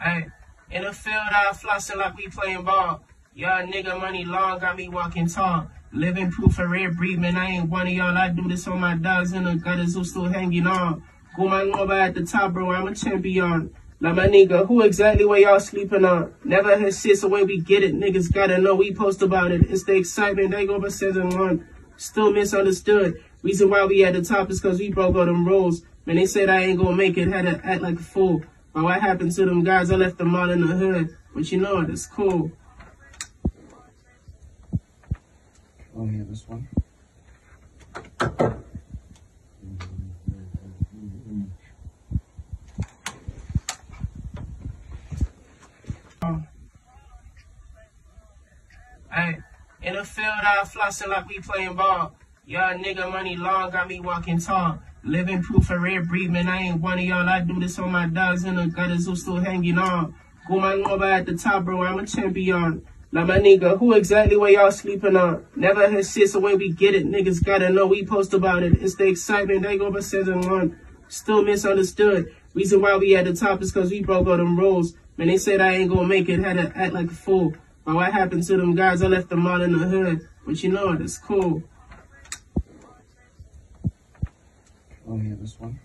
Hey, in the field, I flossing like we playing ball. Y'all nigga money long, got me walking tall. Living proof for rare breed, man, I ain't one of y'all. I do this on my dogs in the gutters who still hanging on. Go my number at the top, bro, I'm a champion. Like my nigga, who exactly where y'all sleeping on? Never had shit, so when we get it, niggas gotta know we post about it. It's the excitement, they go for season 1. Still misunderstood. Reason why we at the top is cause we broke all them rules. Man, they said I ain't gonna make it, had to act like a fool. But what happened to them guys? I left them all in the hood. But you know what? It's cool. Oh yeah, this one. Hey, in the field, I flossing like we playing ball. Y'all nigga money long, got me walking tall. Living proof for rare breed, man, I ain't one of y'all. I do this on my dogs in the gutters who still hanging on. Go my number at the top, bro, I'm a champion. Like my nigga, who exactly where y'all sleeping on? Never had shit, so when we get it, niggas gotta know we post about it. It's the excitement, they go for season 1. Still misunderstood. Reason why we at the top is cause we broke all them rules. Man, they said I ain't gonna make it, had to act like a fool. But what happened to them guys? I left them all in the hood. But you know what? It's cool. Oh yeah, this one.